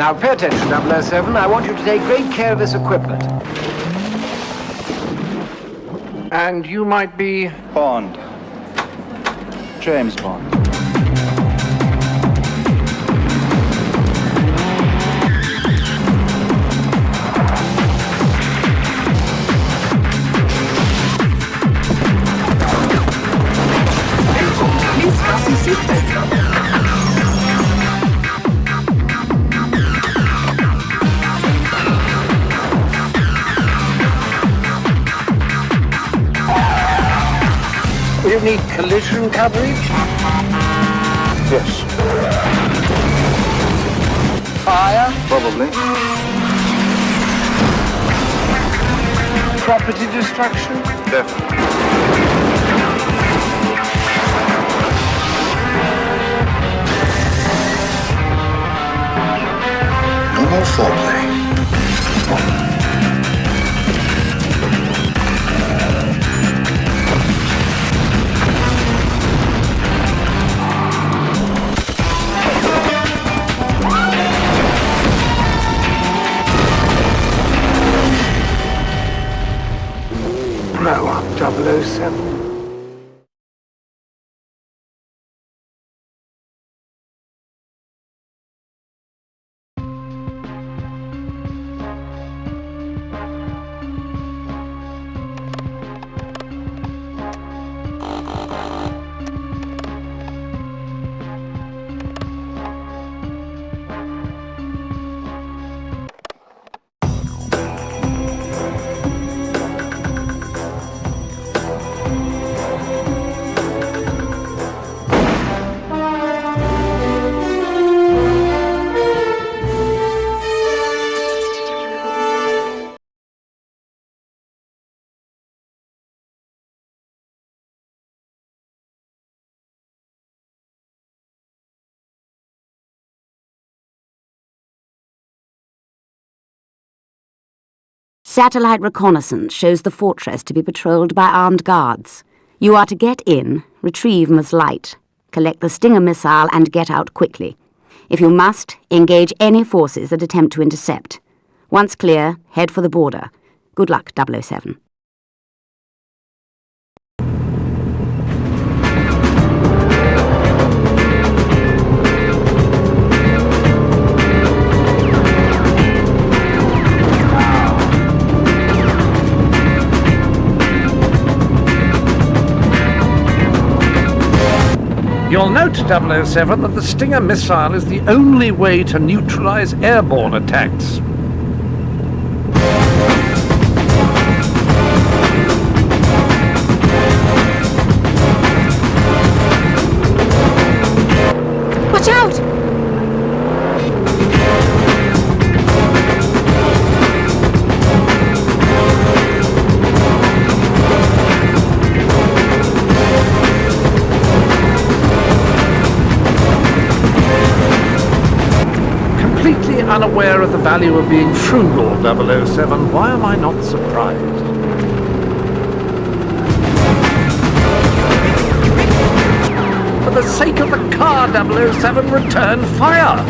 Now pay attention, 007. I want you to take great care of this equipment. And you might be... Bond. James Bond. Please fasten seatbelts. Will you need collision coverage? Yes. Fire? Probably. Property destruction? Definitely. No more foreplay. Grow up, 007. Satellite reconnaissance shows the fortress to be patrolled by armed guards. You are to get in, retrieve Ms. Light, collect the Stinger missile and get out quickly. If you must, engage any forces that attempt to intercept. Once clear, head for the border. Good luck, 007. You'll note, 007, that the Stinger missile is the only way to neutralize airborne attacks. Watch out! Completely unaware of the value of being frugal, 007, why am I not surprised? For the sake of the car, 007, return fire!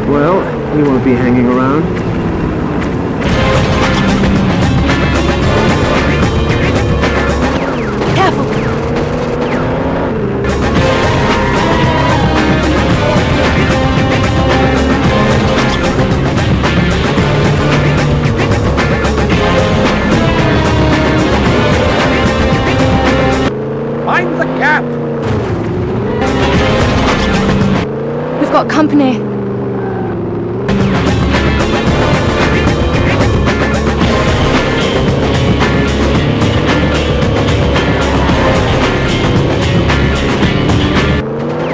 Well, you won't be hanging around. Careful! Mind the gap! We've got company.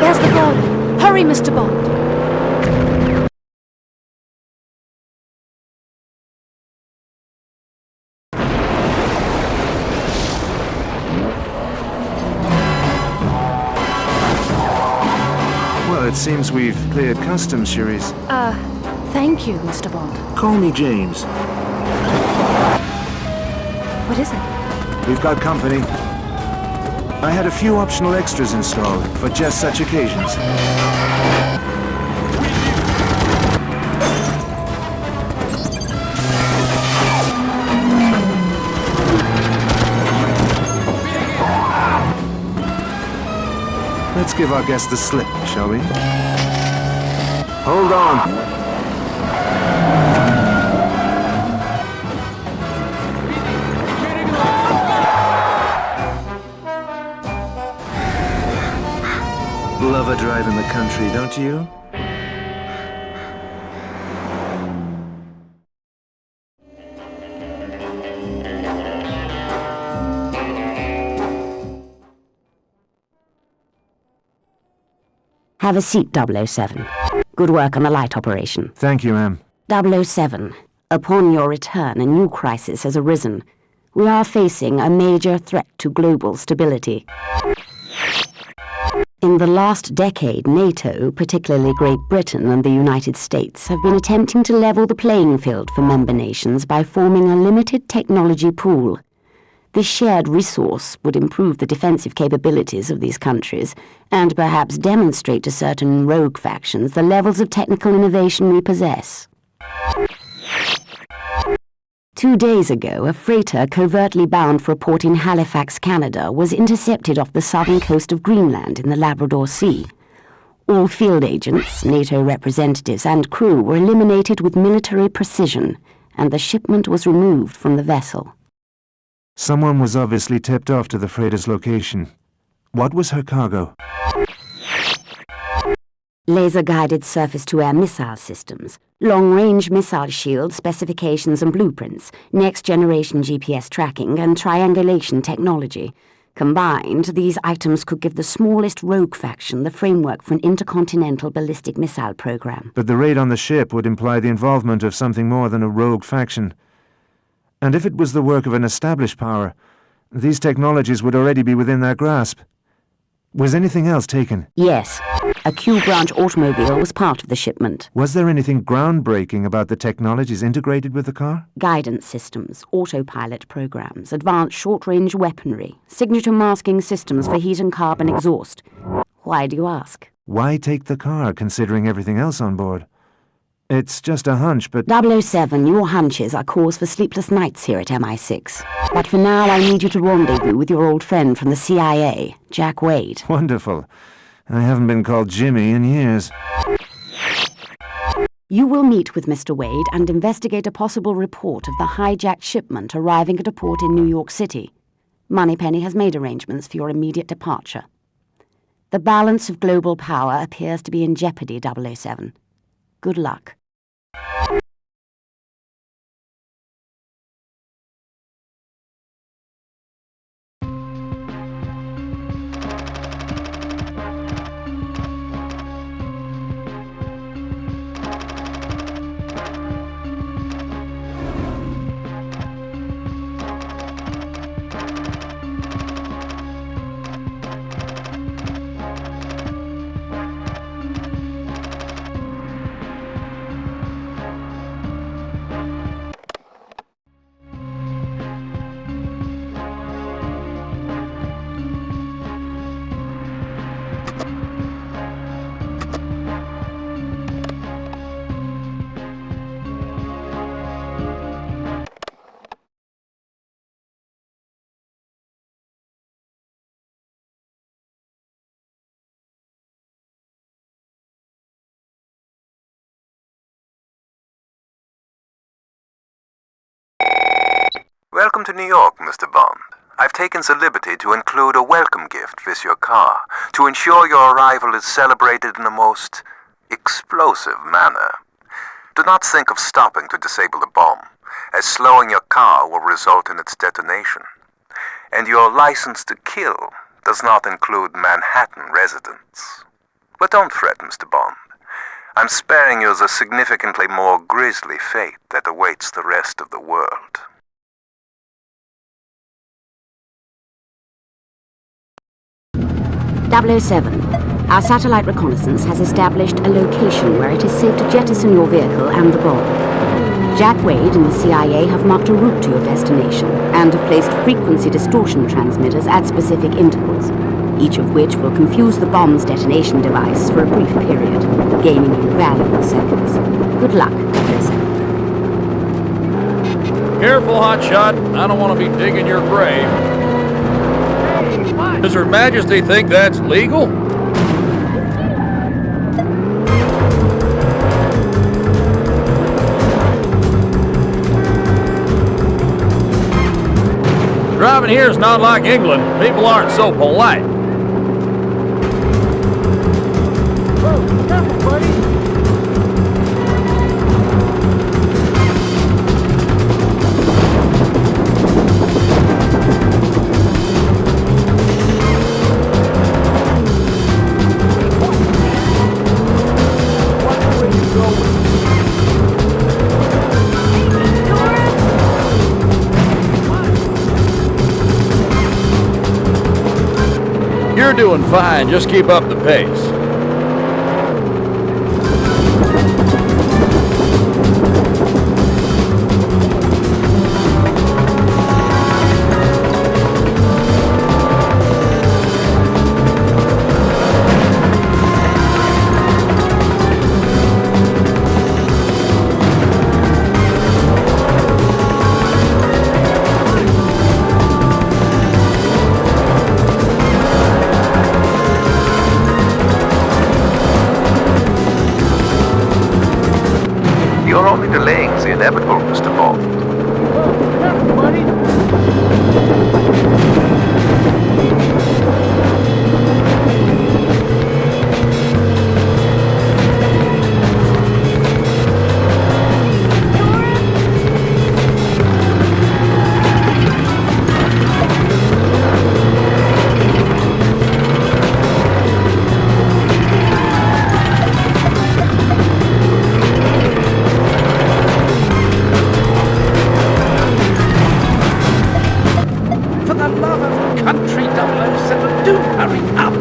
There's the ball. Hurry, Mr. Bond. it seems we've cleared customs, Cherise. Thank you, Mr. Bond. Call me James. What is it? We've got company. I had a few optional extras installed for just such occasions. Let's give our guest the slip, shall we? Hold on. Love a drive in the country, don't you? Have a seat, 007. Good work on the light operation. Thank you, ma'am. 007. Upon your return, a new crisis has arisen. We are facing a major threat to global stability. In the last decade, NATO, particularly Great Britain and the United States, have been attempting to level the playing field for member nations by forming a limited technology pool. This shared resource would improve the defensive capabilities of these countries and perhaps demonstrate to certain rogue factions the levels of technical innovation we possess. 2 days ago, a freighter covertly bound for a port in Halifax, Canada, was intercepted off the southern coast of Greenland in the Labrador Sea. All field agents, NATO representatives and crew were eliminated with military precision, and the shipment was removed from the vessel. Someone was obviously tipped off to the freighter's location. What was her cargo? Laser-guided surface-to-air missile systems, long-range missile shield specifications and blueprints, next-generation GPS tracking, and triangulation technology. Combined, these items could give the smallest rogue faction the framework for an intercontinental ballistic missile program. But the raid on the ship would imply the involvement of something more than a rogue faction. And if it was the work of an established power, these technologies would already be within their grasp. Was anything else taken? Yes. A Q-branch automobile was part of the shipment. Was there anything groundbreaking about the technologies integrated with the car? Guidance systems, autopilot programs, advanced short-range weaponry, signature masking systems for heat and carbon exhaust. Why do you ask? Why take the car, considering everything else on board? It's just a hunch, but... 007, your hunches are cause for sleepless nights here at MI6. But for now, I need you to rendezvous with your old friend from the CIA, Jack Wade. Wonderful. I haven't been called Jimmy in years. You will meet with Mr. Wade and investigate a possible report of the hijacked shipment arriving at a port in New York City. Moneypenny has made arrangements for your immediate departure. The balance of global power appears to be in jeopardy, 007. Good luck. Welcome to New York, Mr. Bond. I've taken the liberty to include a welcome gift with your car to ensure your arrival is celebrated in a most explosive manner. Do not think of stopping to disable the bomb, as slowing your car will result in its detonation. And your license to kill does not include Manhattan residents. But don't fret, Mr. Bond. I'm sparing you the significantly more grisly fate that awaits the rest of the world. .007. Our satellite reconnaissance has established a location where it is safe to jettison your vehicle and the bomb. Jack Wade and the CIA have marked a route to your destination and have placed frequency distortion transmitters at specific intervals, each of which will confuse the bomb's detonation device for a brief period, gaining you valuable seconds. Good luck, 007. Careful, hotshot. I don't want to be digging your grave. Does Her Majesty think that's legal? Driving here is not like England. People aren't so polite. Whoa, careful, buddy. You're doing fine. Just keep up the pace. You're only delaying the inevitable, Mr. Bond. Careful, buddy. For the love of country, 007, do hurry up!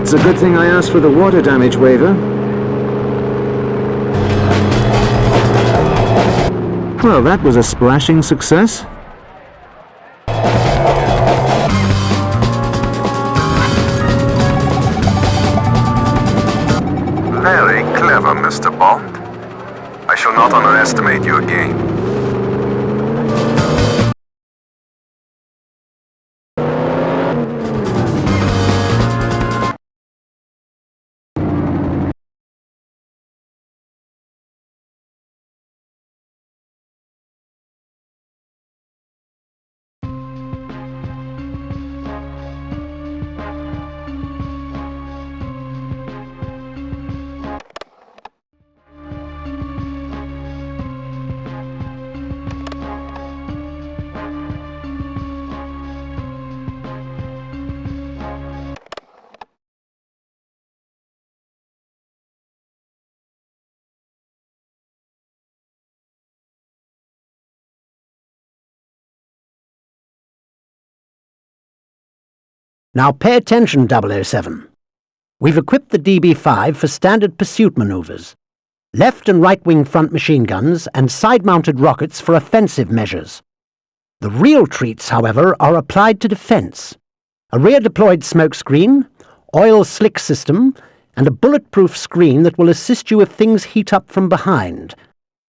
It's a good thing I asked for the water damage waiver. Well, that was a splashing success. Very clever, Mr. Bond. I shall not underestimate you again. Now pay attention, 007. We've equipped the DB-5 for standard pursuit maneuvers, left and right-wing front machine guns, and side-mounted rockets for offensive measures. The real treats, however, are applied to defense. A rear-deployed smokescreen, oil slick system, and a bulletproof screen that will assist you if things heat up from behind.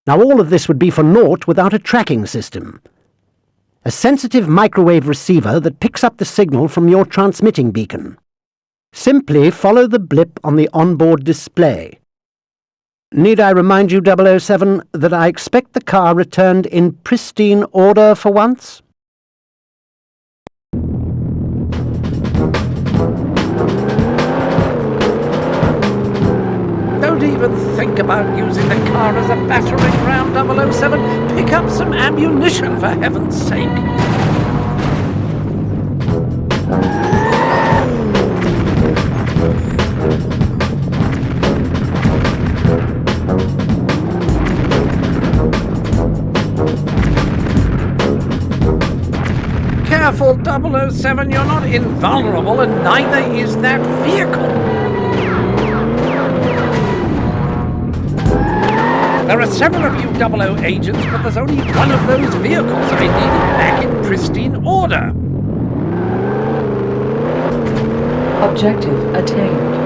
Now all of this would be for naught without a tracking system. A sensitive microwave receiver that picks up the signal from your transmitting beacon. Simply follow the blip on the onboard display. Need I remind you, 007, that I expect the car returned in pristine order for once? Don't even think about using the car as a battering ram, 007. Pick up some ammunition, for heaven's sake. 007, you're not invulnerable, and neither is that vehicle. There are several of you 00 agents, but there's only one of those vehicles. I need it back in pristine order. Objective attained.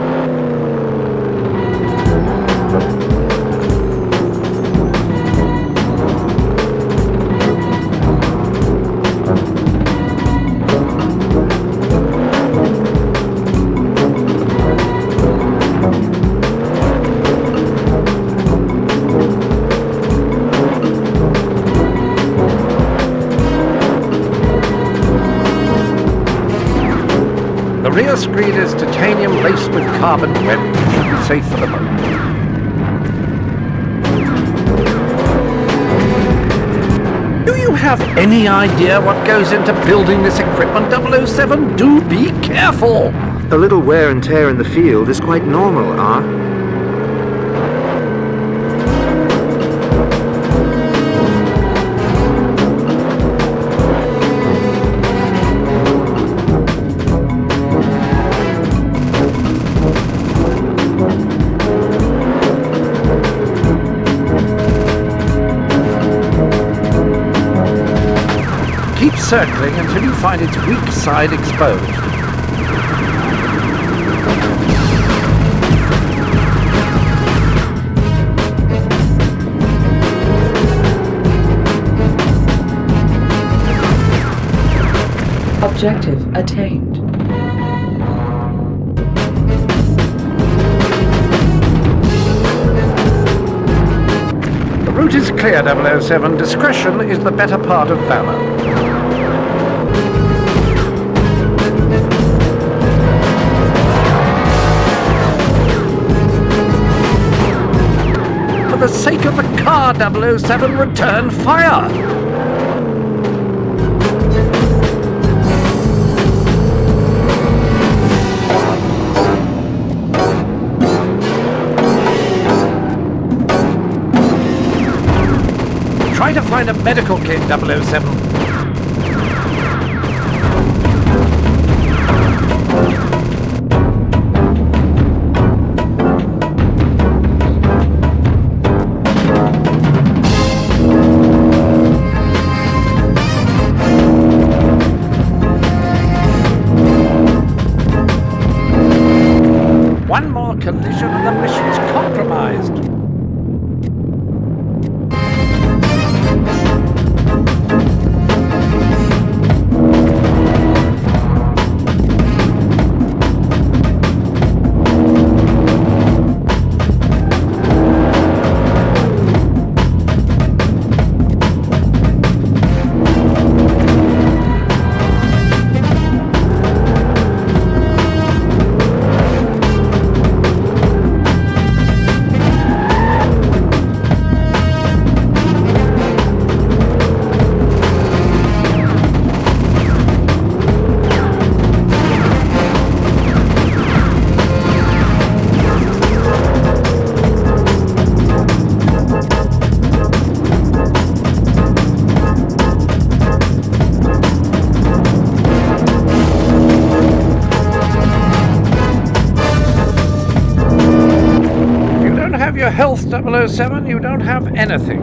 The rear screen is titanium laced with carbon webbing. It should be safe for the moment. Do you have any idea what goes into building this equipment, 007? Do be careful! A little wear and tear in the field is quite normal, Keep circling until you find its weak side exposed. Objective attained. The route is clear, 007. Discretion is the better part of valor. For the sake of the car, 007, return fire! Try to find a medical kit, 007. One more collision and the mission's compromised. Your health, 007, you don't have anything.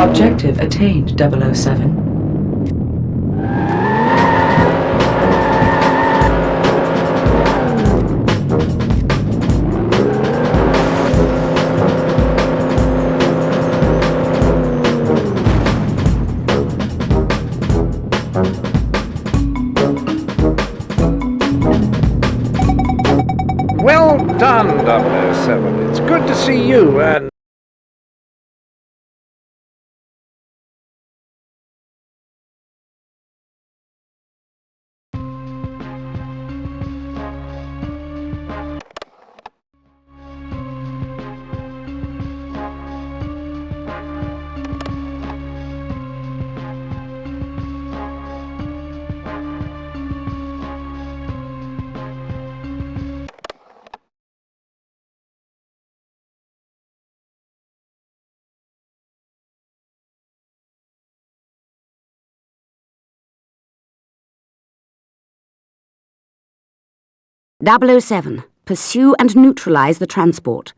Objective attained, 007. Well done, 007. It's good to see you, and 007, pursue and neutralize the transport.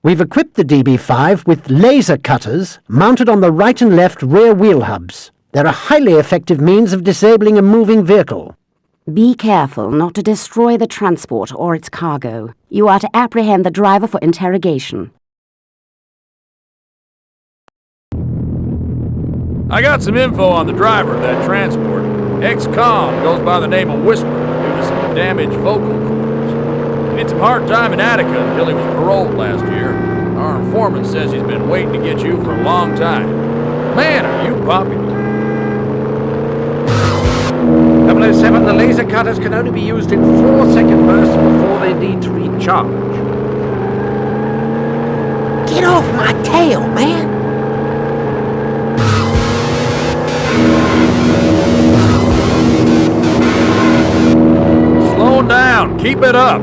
We've equipped the DB5 with laser cutters mounted on the right and left rear wheel hubs. They're a highly effective means of disabling a moving vehicle. Be careful not to destroy the transport or its cargo. You are to apprehend the driver for interrogation. I got some info on the driver of that transport. Ex-con goes by the name of Whisper due to some damaged vocal cords. He had some hard time in Attica until he was paroled last year. Our informant says he's been waiting to get you for a long time. Man, are you popular. 007, the laser cutters can only be used in 4-second bursts before they need to recharge. Get off my tail, man! Slow down. Keep it up.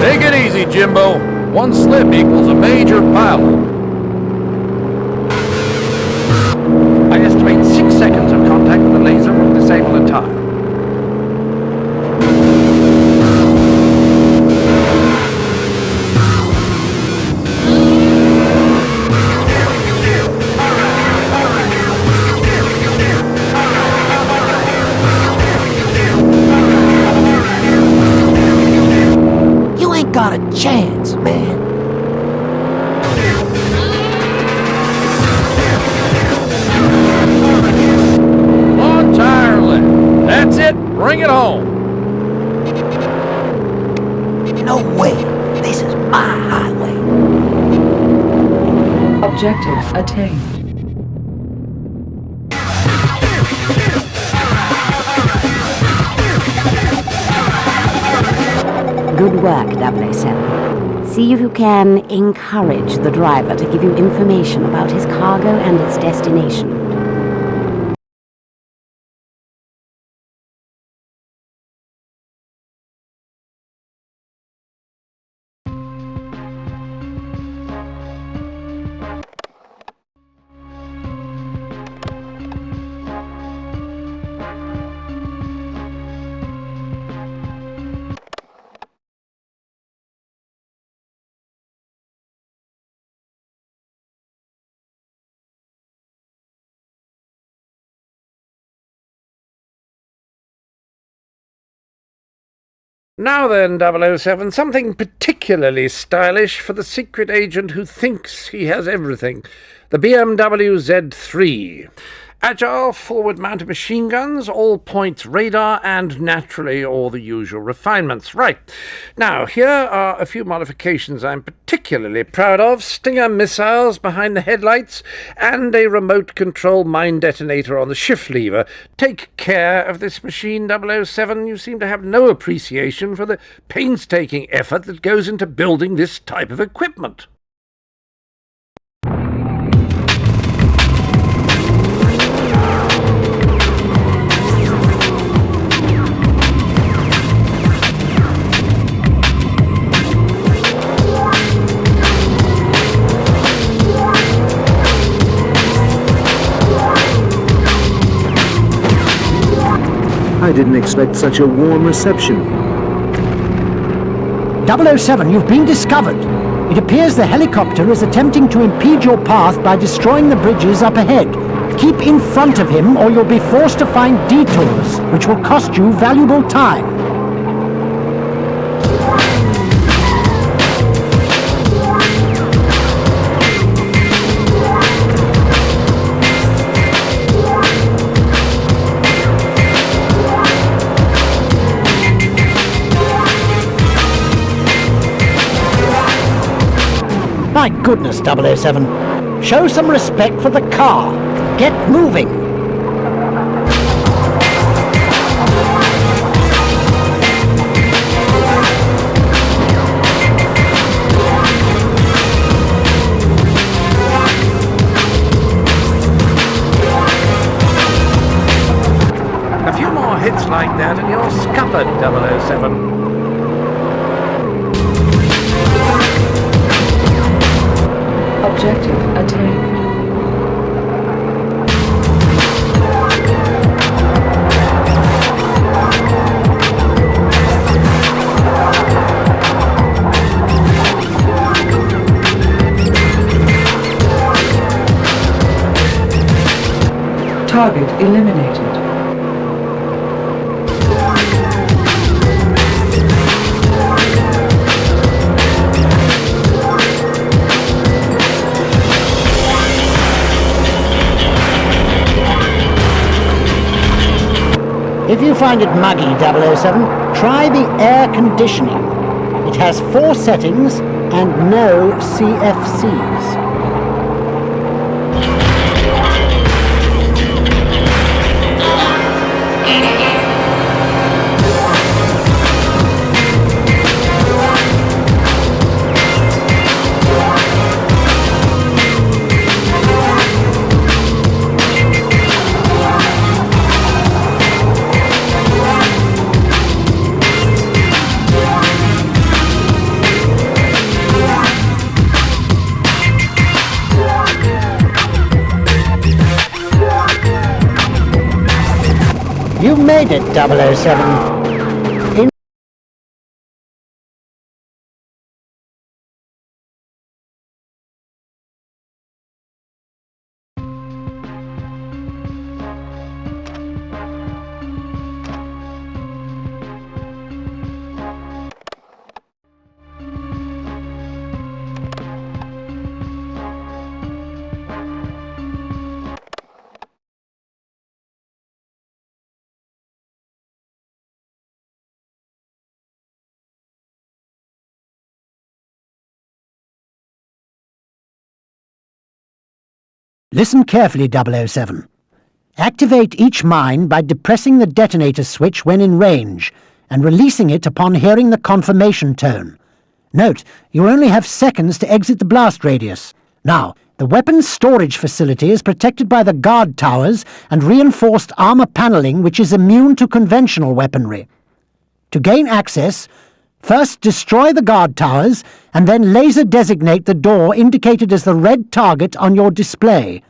Take it easy, Jimbo. One slip equals a major pileup. I estimate 6 seconds of contact with the laser will disable the tire. You ain't got a chance, man. One tire left. That's it. Bring it home. No way. This is my highway. Objective attained. Good work, 007. See if you can encourage the driver to give you information about his cargo and its destination. Now then, 007, something particularly stylish for the secret agent who thinks he has everything. The BMW Z3. Agile, forward-mounted machine guns, all-points radar, and naturally all the usual refinements. Right. Now, here are a few modifications I'm particularly proud of. Stinger missiles behind the headlights, and a remote control mine detonator on the shift lever. Take care of this machine, 007. You seem to have no appreciation for the painstaking effort that goes into building this type of equipment. I didn't expect such a warm reception. 007, you've been discovered. It appears the helicopter is attempting to impede your path by destroying the bridges up ahead. Keep in front of him or you'll be forced to find detours, which will cost you valuable time. My goodness, 007. Show some respect for the car. Get moving. A few more hits like that and you're scuppered, 007. Objective attained. Target eliminated. If you find it muggy, 007, try the air conditioning. It has 4 settings and no CFCs. You made it, 007. Listen carefully, 007. Activate each mine by depressing the detonator switch when in range, and releasing it upon hearing the confirmation tone. Note, you'll only have seconds to exit the blast radius. Now, the weapons storage facility is protected by the guard towers and reinforced armor paneling which is immune to conventional weaponry. To gain access, first destroy the guard towers and then laser designate the door indicated as the red target on your display.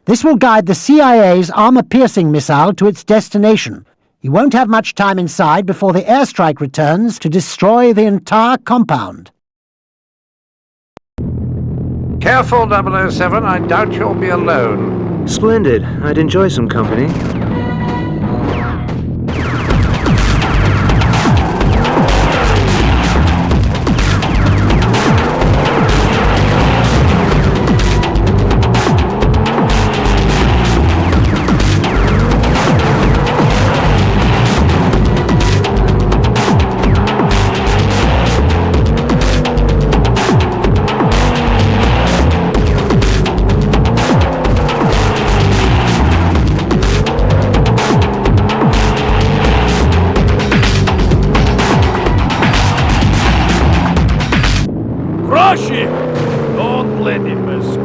This will guide the CIA's armor-piercing missile to its destination. You won't have much time inside before the airstrike returns to destroy the entire compound. Careful, 007. I doubt you'll be alone. Splendid. I'd enjoy some company. Crush him! Don't let him escape.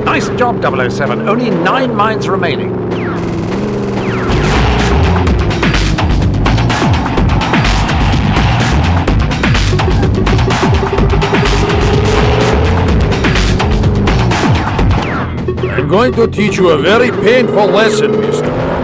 Nice job, 007. Only 9 mines remaining. I'm going to teach you a very painful lesson, Mr. Bond.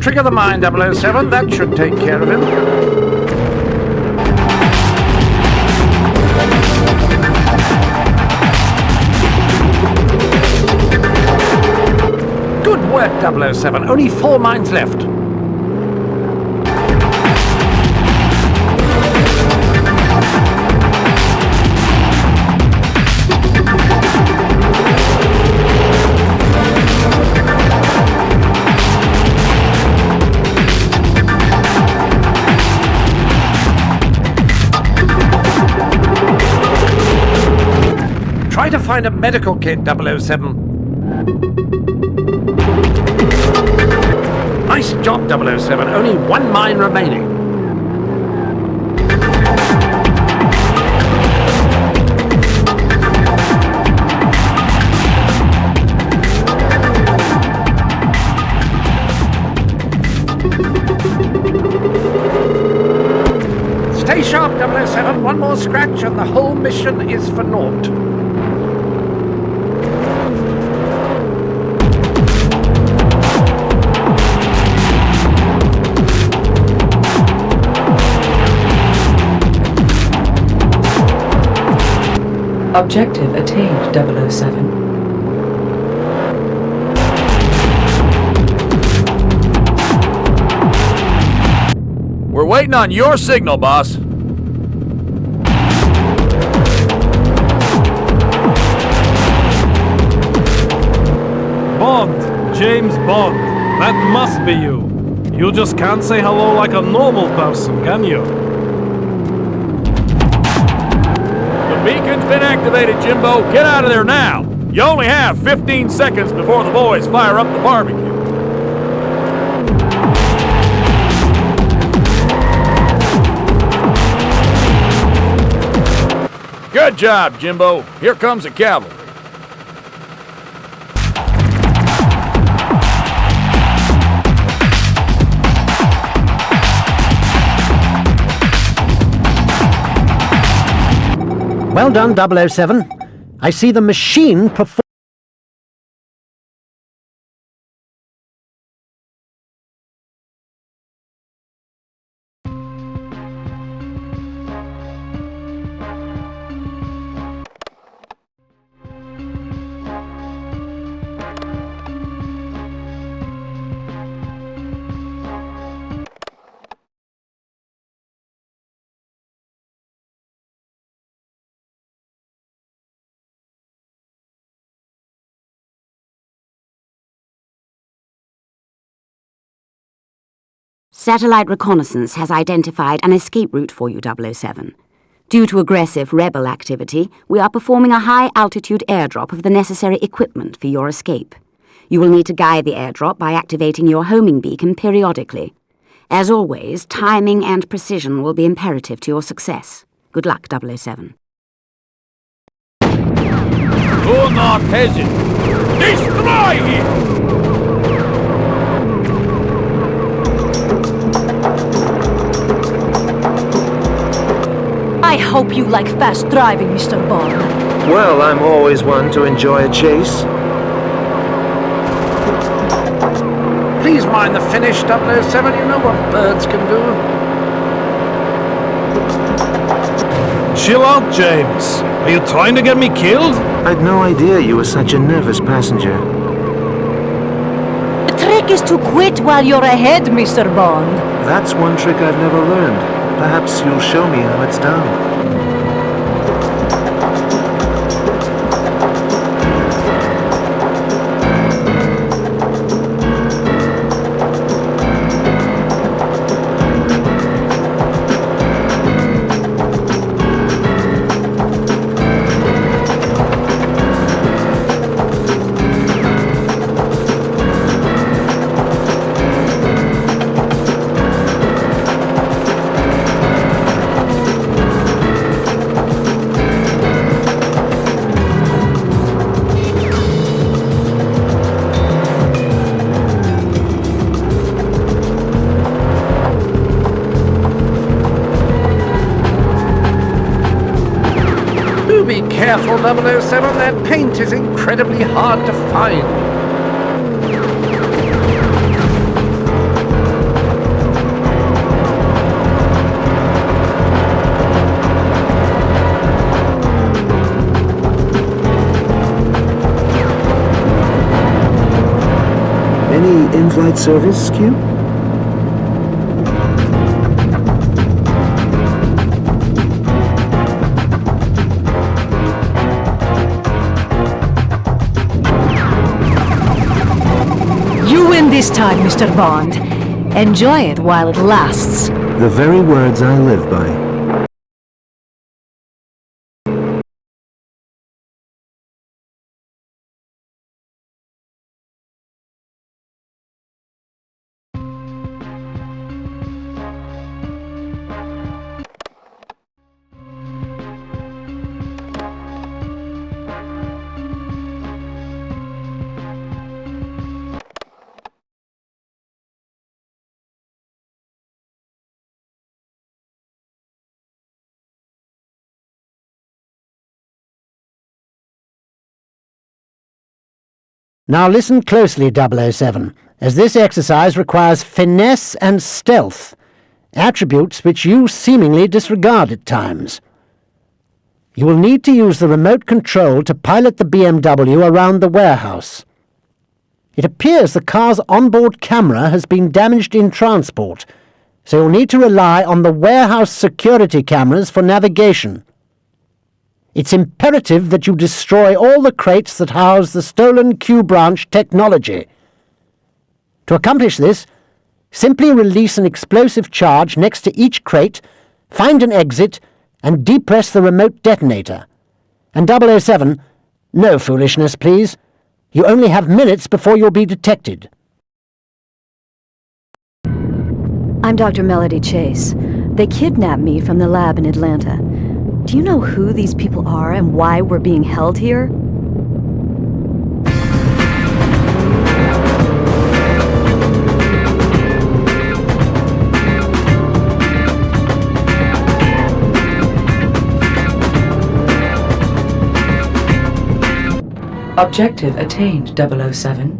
Trigger the mine, 007. That should take care of him. Good work, 007. Only 4 mines left. find a medical kit, 007. Nice job, 007. Only one mine remaining. Stay sharp, 007. One more scratch and the whole mission is for naught. Objective attained, 007. We're waiting on your signal, boss. Bond, James Bond. That must be you. You just can't say hello like a normal person, can you? The beacon's been activated, Jimbo. Get out of there now. You only have 15 seconds before the boys fire up the barbecue. Good job, Jimbo. Here comes the cavalry. Well done, 007. I see the machine perform. Satellite reconnaissance has identified an escape route for you, 007. Due to aggressive rebel activity, we are performing a high-altitude airdrop of the necessary equipment for your escape. You will need to guide the airdrop by activating your homing beacon periodically. As always, timing and precision will be imperative to your success. Good luck, 007. Do not hesitate. Destroy him! I hope you like fast driving, Mr. Bond. Well, I'm always one to enjoy a chase. Please mind the finish, 007. You know what birds can do. Chill out, James. Are you trying to get me killed? I'd no idea you were such a nervous passenger. The trick is to quit while you're ahead, Mr. Bond. That's one trick I've never learned. Perhaps you'll show me how it's done. Be careful, 007. That paint is incredibly hard to find. Any in-flight service, Q? This time, Mr. Bond. Enjoy it while it lasts. The very words I live by. Now listen closely, 007, as this exercise requires finesse and stealth, attributes which you seemingly disregard at times. You will need to use the remote control to pilot the BMW around the warehouse. It appears the car's onboard camera has been damaged in transport, so you'll need to rely on the warehouse security cameras for navigation. It's imperative that you destroy all the crates that house the stolen Q-branch technology. To accomplish this, simply release an explosive charge next to each crate, find an exit, and depress the remote detonator. And 007, no foolishness, please. You only have minutes before you'll be detected. I'm Dr. Melody Chase. They kidnapped me from the lab in Atlanta. Do you know who these people are and why we're being held here? Objective attained, 007.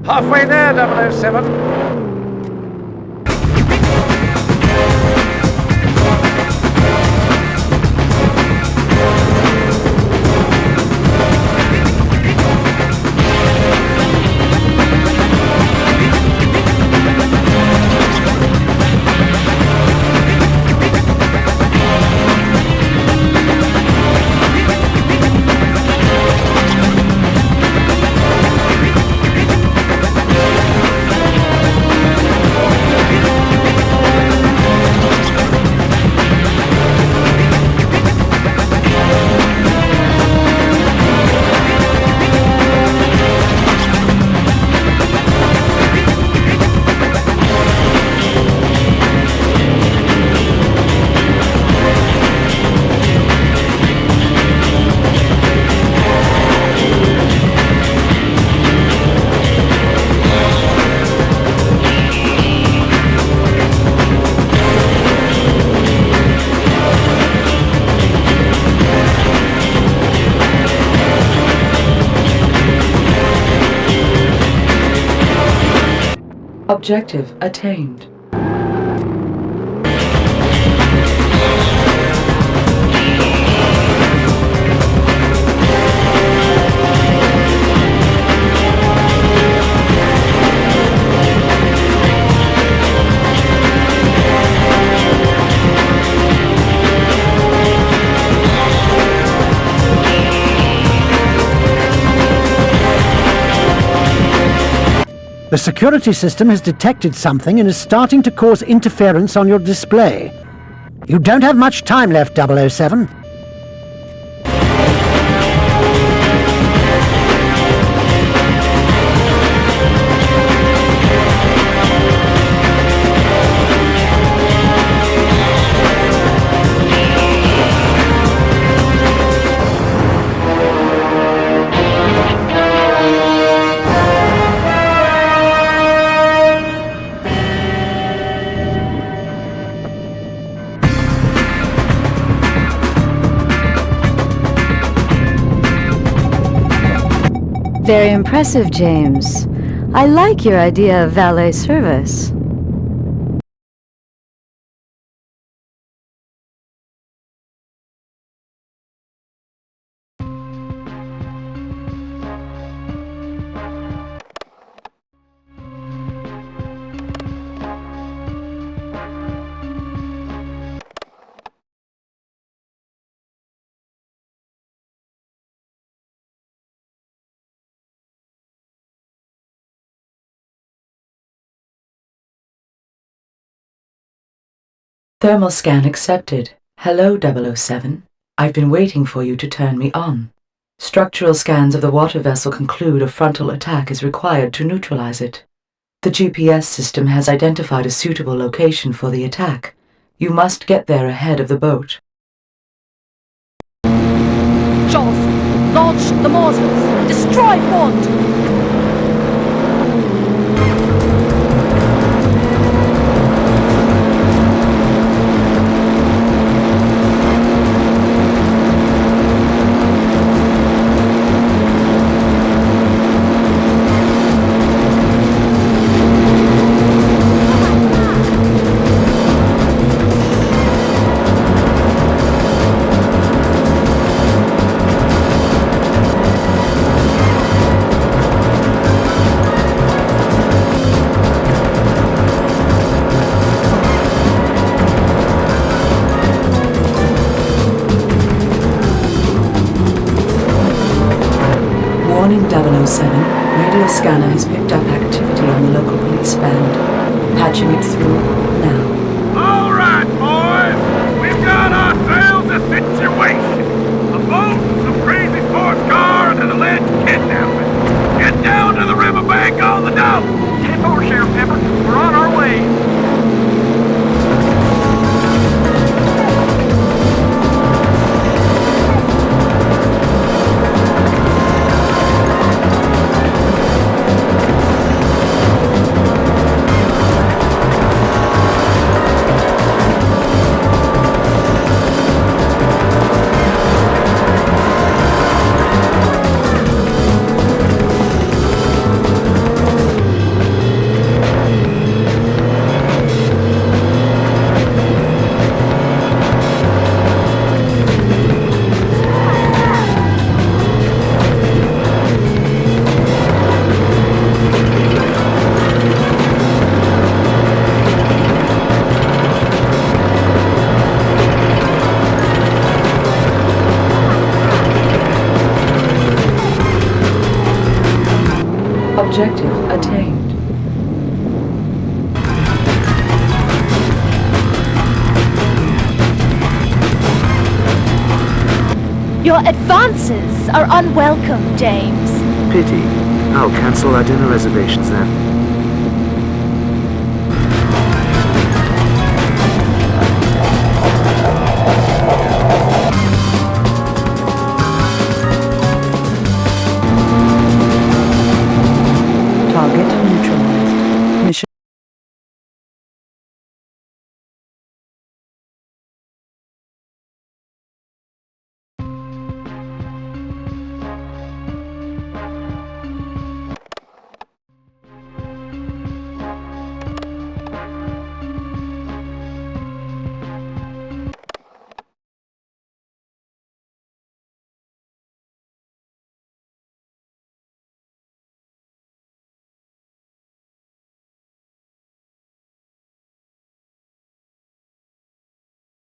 Halfway there, 007. Objective attained. The security system has detected something and is starting to cause interference on your display. You don't have much time left, 007. Very impressive, James. I like your idea of valet service. Thermal scan accepted. Hello, 007. I've been waiting for you to turn me on. Structural scans of the water vessel conclude a frontal attack is required to neutralize it. The GPS system has identified a suitable location for the attack. You must get there ahead of the boat. Jaws, launch the Mortars. Destroy Bond. Warning 007, radio scanner has picked up activity on the local police band. Patching it through now. All right, boys. We've got ourselves a situation. A boat, some crazy sports car, and an alleged kidnapping. Get down to the riverbank on the dock. 10-4, Sheriff Pepper. We're on our way. Objective attained. Your advances are unwelcome, James. Pity. I'll cancel our dinner reservations then. Target neutralized. Mission.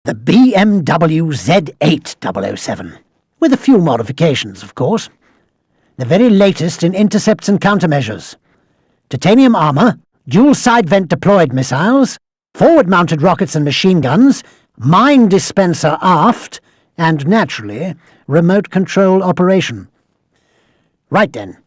The BMW Z8 007, with a few modifications, of course. The very latest in intercepts and countermeasures. Titanium armour, dual side vent deployed missiles, forward-mounted rockets and machine guns, mine dispenser aft, and, naturally, remote control operation. Right then.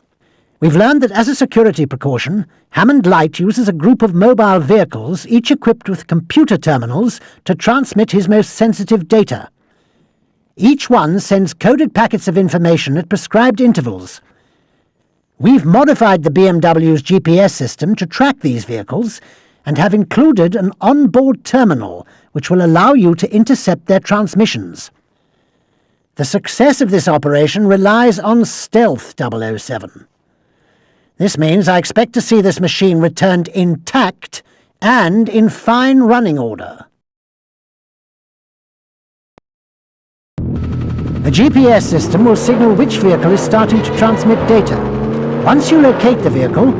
We've learned that as a security precaution, Hammond Light uses a group of mobile vehicles, each equipped with computer terminals, to transmit his most sensitive data. Each one sends coded packets of information at prescribed intervals. We've modified the BMW's GPS system to track these vehicles, and have included an onboard terminal which will allow you to intercept their transmissions. The success of this operation relies on stealth, 007. This means I expect to see this machine returned intact and in fine running order. The GPS system will signal which vehicle is starting to transmit data. Once you locate the vehicle,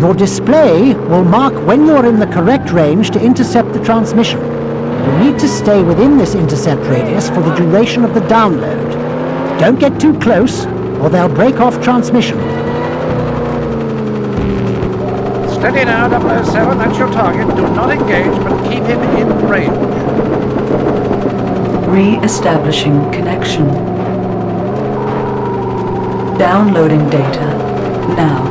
your display will mark when you're in the correct range to intercept the transmission. You need to stay within this intercept radius for the duration of the download. Don't get too close, or they'll break off transmission. Steady now, 007, that's your target. Do not engage, but keep him in range. Re-establishing connection. Downloading data now.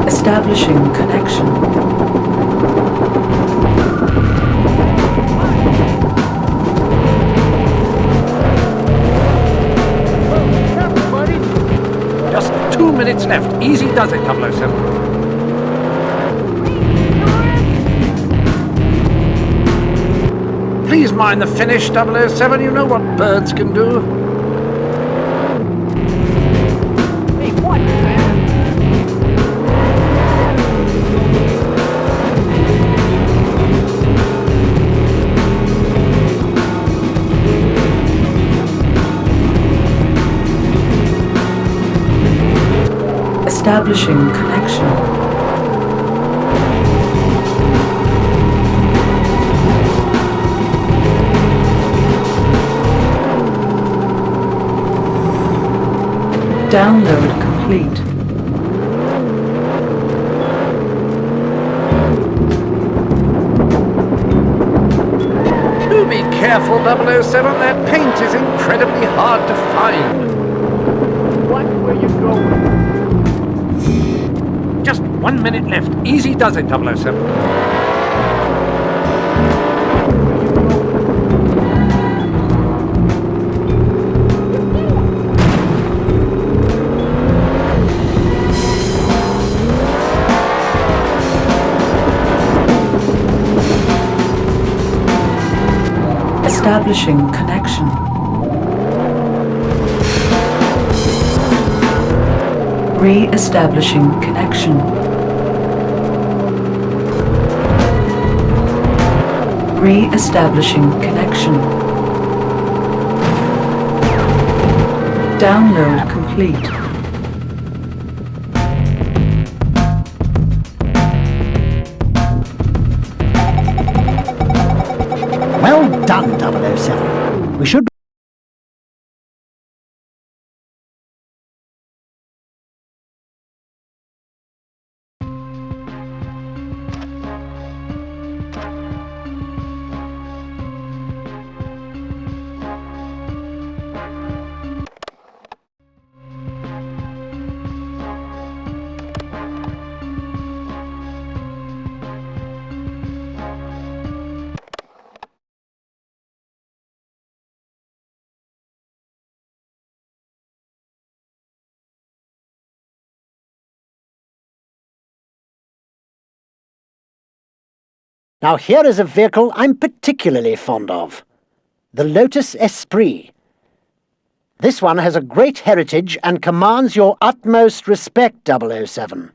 Establishing connection. Just 2 minutes left. Easy does it, 007. Please mind the finish, 007. You know what birds can do. Hey, what, man? Establishing connection. Download complete. Do be careful, 007. That paint is incredibly hard to find. What were you going? Just 1 minute left. Easy does it, 007. Establishing connection. Re-establishing connection. Re-establishing connection. Download complete. Well done, 007. We should... Now here is a vehicle I'm particularly fond of. The Lotus Esprit. This one has a great heritage and commands your utmost respect, 007.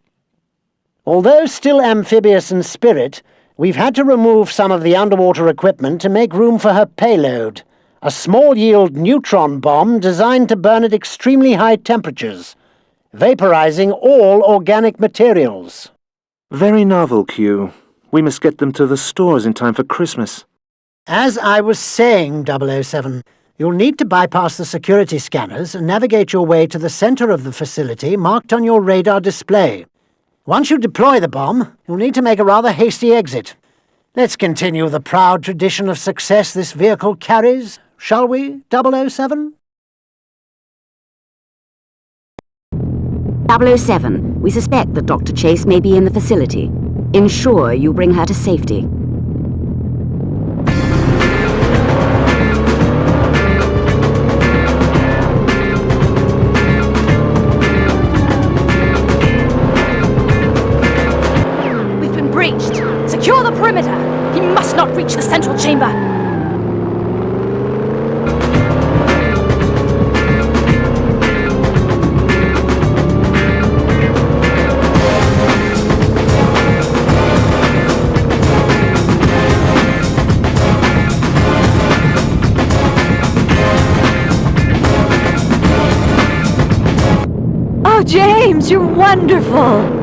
Although still amphibious in spirit, we've had to remove some of the underwater equipment to make room for her payload, a small-yield neutron bomb designed to burn at extremely high temperatures, vaporizing all organic materials. Very novel, Q. We must get them to the stores in time for Christmas. As I was saying, 007, you'll need to bypass the security scanners and navigate your way to the center of the facility marked on your radar display. Once you deploy the bomb, you'll need to make a rather hasty exit. Let's continue the proud tradition of success this vehicle carries, shall we, 007? 007, we suspect that Dr. Chase may be in the facility. Ensure you bring her to safety. We've been breached. Secure the perimeter. He must not reach the central chamber. James, you're wonderful!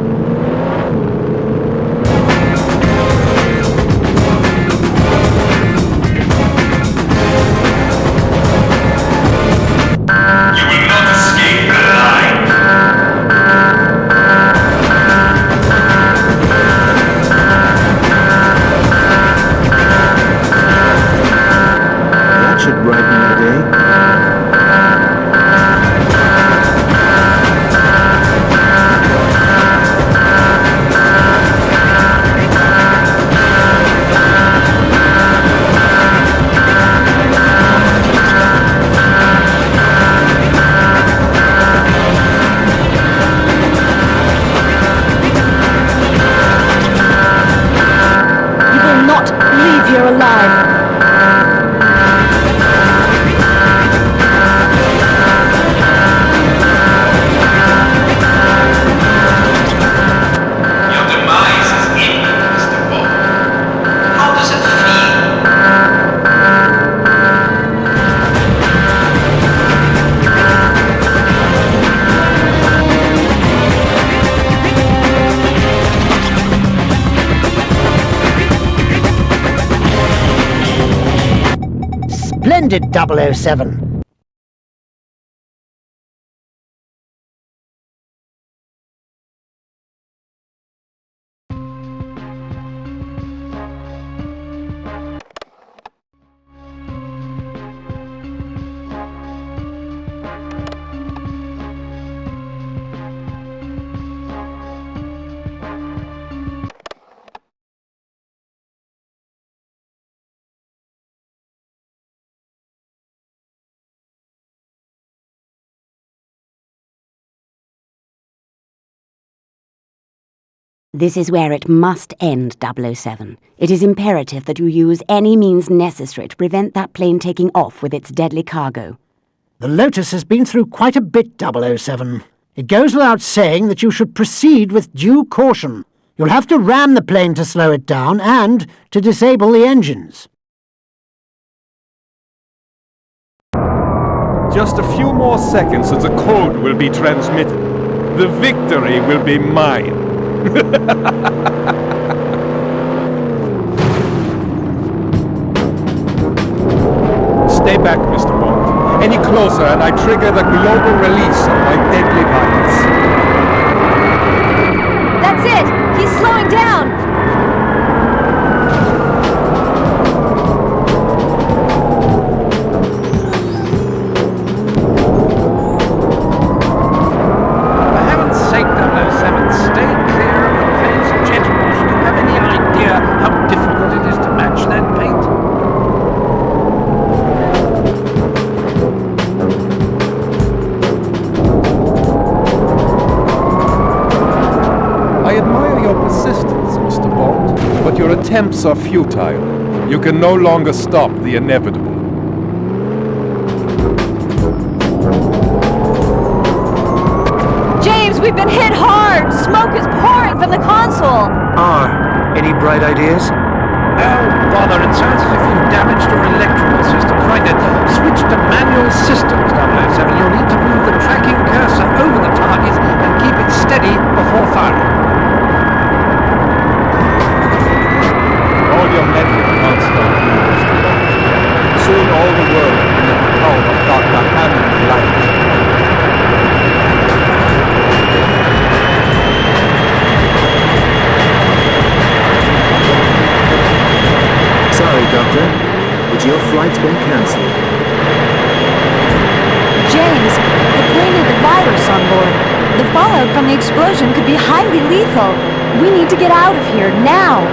That should brighten your day. You will not leave here alive! Your demise is imminent, Mr. Bond. How does it feel? Splendid 007. This is where it must end, 007. It is imperative that you use any means necessary to prevent that plane taking off with its deadly cargo. The Lotus has been through quite a bit, 007. It goes without saying that you should proceed with due caution. You'll have to ram the plane to slow it down and to disable the engines. Just a few more seconds and the code will be transmitted. The victory will be mine. Stay back, Mr. Bond. Any closer and I trigger the global release of my deadly virus. That's it! He's slowing down! For heaven's sake, 007, stay clear of the plane's jet wash. Do you have any idea how difficult it is to match that paint? I admire your persistence, Mr. Bond, but your attempts are futile. You can no longer stop the inevitable. James, we've been hit hard! Smoke is pouring from the console! Any bright ideas? Oh, bother, it sounds as if you've damaged your electrical systems. Right then, switch to manual systems, 007. You'll need to move the tracking cursor over the target and keep it steady before firing. All your meddling can't stop me, Mr. Bond. Soon all the world will be in the power of Dr. Hammond Light. Sorry, Doctor, but your flight's been cancelled. James, the plane had the virus on board. The fallout from the explosion could be highly lethal. We need to get out of here, now!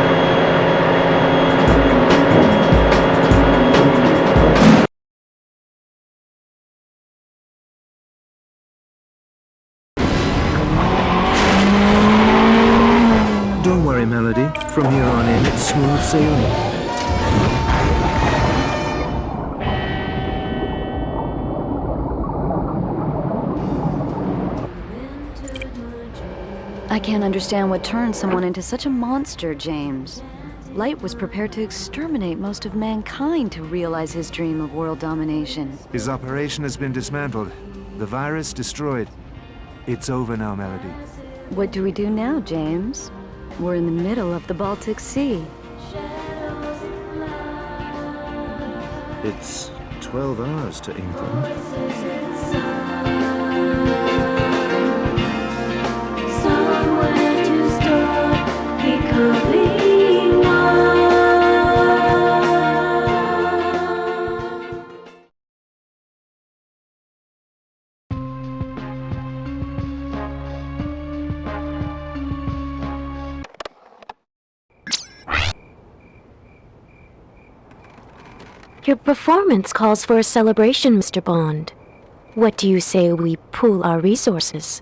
Don't worry, Melody. From here on in, it's smooth sailing. I can't understand what turned someone into such a monster, James. Light was prepared to exterminate most of mankind to realize his dream of world domination. His operation has been dismantled. The virus destroyed. It's over now, Melody. What do we do now, James? We're in the middle of the Baltic Sea. It's 12 hours to England. Your performance calls for a celebration, Mr. Bond. What do you say we pool our resources?